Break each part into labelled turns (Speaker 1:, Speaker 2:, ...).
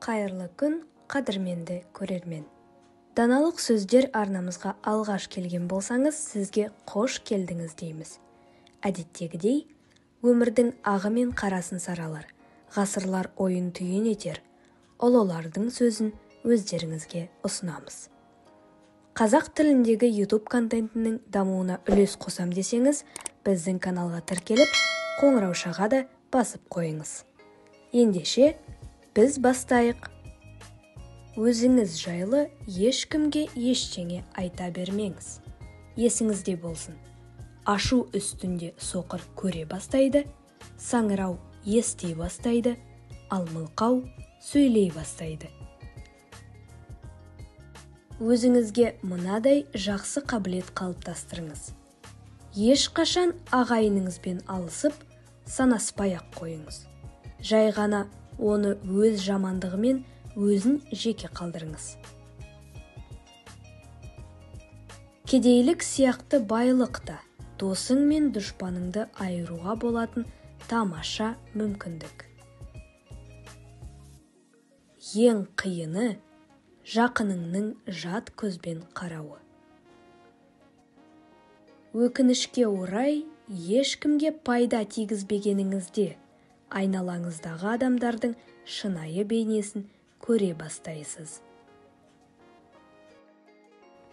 Speaker 1: Қайырлы күн, қадірменді көрермен. Даналық сөздер арнамызға алғаш келген болсаңыз, сізге қош келдіңіз дейміз. Әдеттегідей, өмірдің ағы мен қарасын саралар, ғасырлар ойын түйін етер, ұлылардың сөзін өздеріңізге ұсынамыз. Қазақ тіліндегі YouTube контентінің дамуына үлес қосам десеңіз, біздің каналға тіркеліп, қоңыраушаға да басып қойыңыз. Ендеше, біз бастайық. Өзіңіз жайлы ешкімге ештеңе айта бермеңіз. Есіңізде болсын. Ашу үстінде соқыр көре бастайды, саңырау ести бастайды, ал мылқау сөйлей бастайды. Өзіңізге мынадай жақсы қабілет қалыптастырыңыз. Ешқашан ағайыныңызбен алысып, санаспай-ақ қойыңыз. Жай ғана оны өз жамандығымен өзін жеке қалдырыңыз. Кедейлік сияқты байлықта досың мен дұшпаныңды айыруға болатын тамаша мүмкіндік. Ең қиыны жақыныңның жат көзбен қарауы. Өкінішке орай, ешкімге пайда тигізбегеніңізде айналаңыздағы адамдардың шынайы бейнесін көре бастайсыз.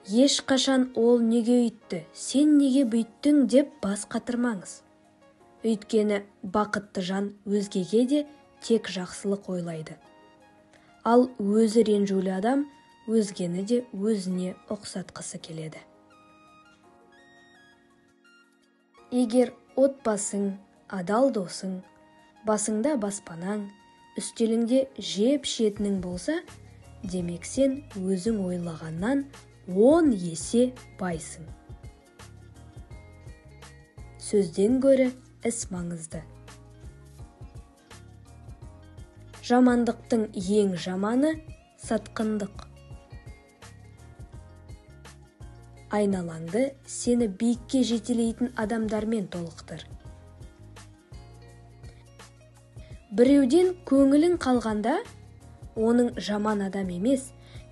Speaker 1: Ешқашан ол неге үйтті, сен неге бүйттің деп бас қатырмаңыз. Өйткені бақытты жан өзгеге де тек жақсылық ойлайды. Ал өзі ренжулі адам өзгені де өзіне ұқсатқысы келеді. Егер отбасың, адал досың, басыңда баспанаң, үстеліңде жеп-шетінің болса, демек сен өзің ойлағаннан 10 есе байсың. Сөзден гөрі іс маңызды. Жамандықтың ең жаманы сатқындық. Айналаңды сені биікке жетелейтін адамдармен толықтыр. Біреуден көңілің қалғанда, оның жаман адам емес,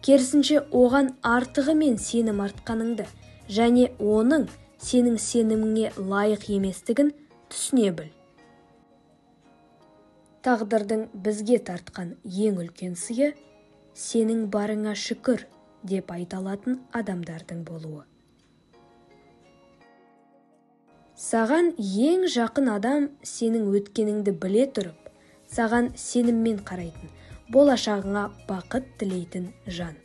Speaker 1: керісінше оған артығы мен сенім артқаныңды, және оның сенің сеніміңе лайық еместігін түсіне біл. Тағдырдың бізге тартқан ең үлкен сыйы сенің барыңа шүкір деп айта алатын адамдардың болуы. Саған ең жақын адам сенің өткеніңді біле тұрып, саған сеніммен қарайтын, болашағыңа бақыт тілейтін жан.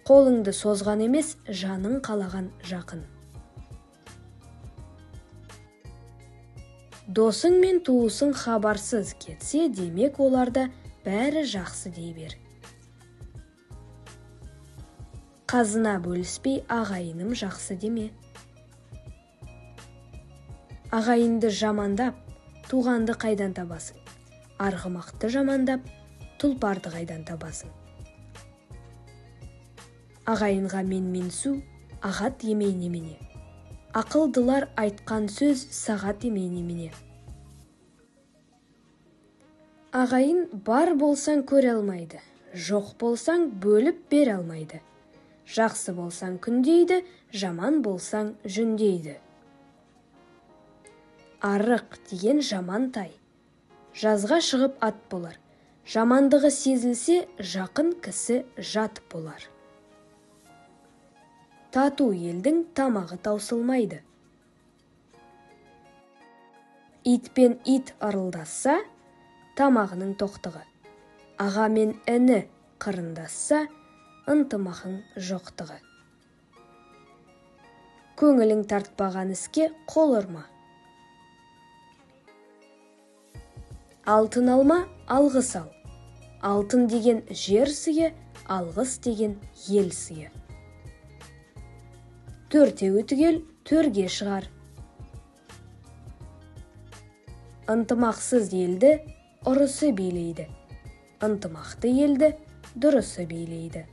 Speaker 1: Қолыңды созған емес, жаның қалаған жақын. Досың мен туысың хабарсыз кетсе, демек оларда бәрі жақсы дей бер. Қазына бөліспей, ағайыным жақсы деме. Ағайынды жамандап, туғанды қайдан табасың? Арғымақты жамандап, тұлпарды қайдан табасың? Ағайынға менменсу, ағат емей немене. Ақылдылар айтқан сөз сағат емей немене. Ағайын бар болсаң көре алмайды, жоқ болсаң бөліп бере алмайды. Жақсы болсаң күндейді, жаман болсаң жүндейді. Арық деген жаман тай. Жазға шығып ат болар. Жамандығы сезілсе, жақын кісі жат болар. Тату елдің тамағы таусылмайды. Ит пен ит ырылдасса, тамағының тоқтығы. Аға мен іні қырындасса, ынтымағың жоқтығы. Көңілің тартпаған іске қол ұрма. Алтын алма, алғыс ал. Алтын деген жер сыйы, алғыс деген ел сыйы. Төртеуі түгел төрге шығар. Ынтымақсыз елді ұрысы билейді. Ынтымақты елді дұрысы билейді.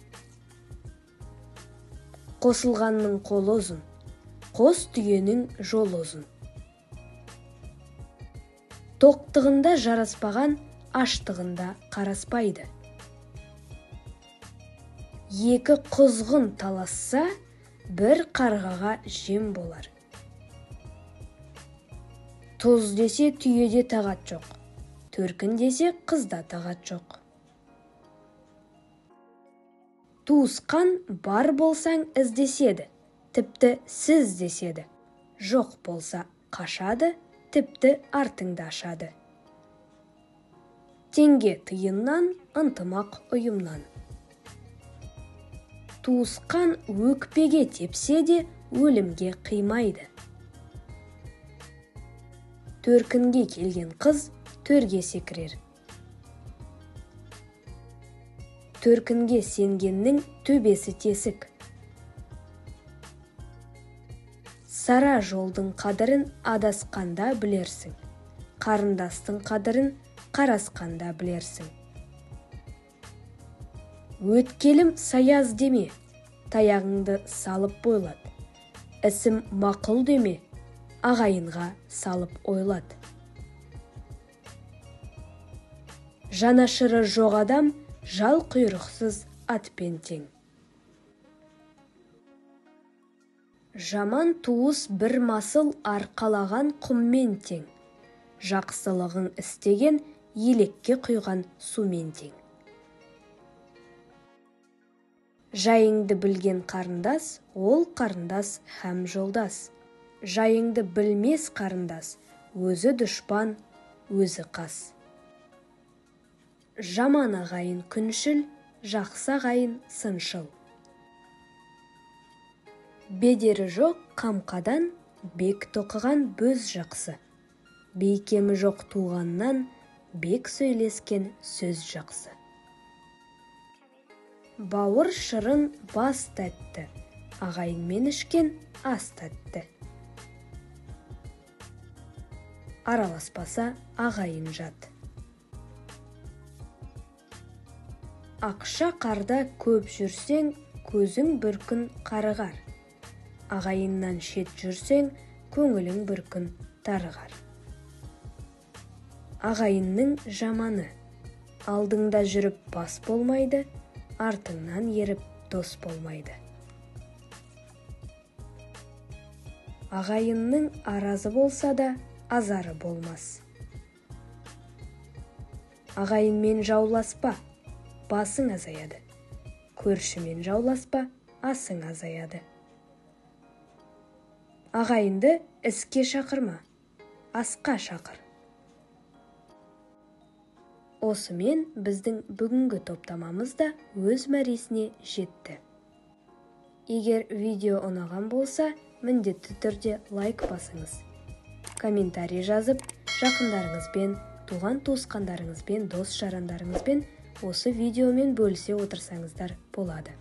Speaker 1: Қосылғанның қолы ұзын, қос түйенің жолы ұзын. Тоқтығында жараспаған аштығында қараспайды. Екі құзғын таласса, бір қарғаға жем болар. Тұз десе түйеде тағат жоқ, төркін десе қызда тағат жоқ. Туысқан бар болсаң іздеседі, тіпті сіз деседі. Жоқ болса қашады, тіпті артыңды ашады. Теңге тиыннан, ынтымақ ұйымнан. Туысқан өкпеге тепсе де өлімге қимайды. Төркінге келген қыз төрге секірер. Төркінге сенгеннің төбесі тесік. Сара жолдың қадірін адасқанда білерсің. Қарындастың қадірін қарасқанда білерсің. Өткелім саяз деме, таяғыңды салып бойлат. Ісім мақұл деме, ағайынға салып ойлат. Жанашыры жоқ адам жал құйрықсыз атпен тең. Жаман туыс бір масыл арқалаған құммен тең. Жақсылығың істеген елекке құйған сумен тең. Жайыңды білген қарындас, ол қарындас һәм жолдас. Жайыңды білмес қарындас, өзі дұшпан, өзі қас. Жаман ағайын күншіл, жақсы ағайын сыншыл. Бедері жоқ қамқадан, бек тоқыған бөз жақсы. Бейкемі жоқ туғаннан, бек сөйлескен сөз жақсы. Бауыр шырын бас тәтті, ағайынмен ішкен ас тәтті. Араласпаса ағайын жат. Ақша қарда көп жүрсең, көзің бір күн қарығар. Ағайыннан шет жүрсең, көңілің бір күн тарығар. Ағайынның жаманы. Алдыңда жүріп бас болмайды, артыңнан еріп дос болмайды. Ағайынның аразы болса да, азары болмас. Ағайынмен жауласпа, басың азаяды. Көршімен жауласпа, асың азаяды. Ағайынды іске шақырма, асқа шақыр. Осымен біздің бүгінгі топтамамыз да өз мәресіне жетті. Егер видео ұнаған болса, міндетті түрде лайк басыңыз. Комментарий жазып, жақындарыңызбен, туған туысқандарыңызбен, дос жарандарыңызбен осы видеомен бөлісе отырсаңыздар болады.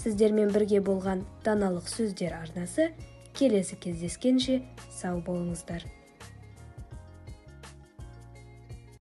Speaker 1: Сіздермен бірге болған даналық сөздер арнасы келесі кездескенше сау болыңыздар.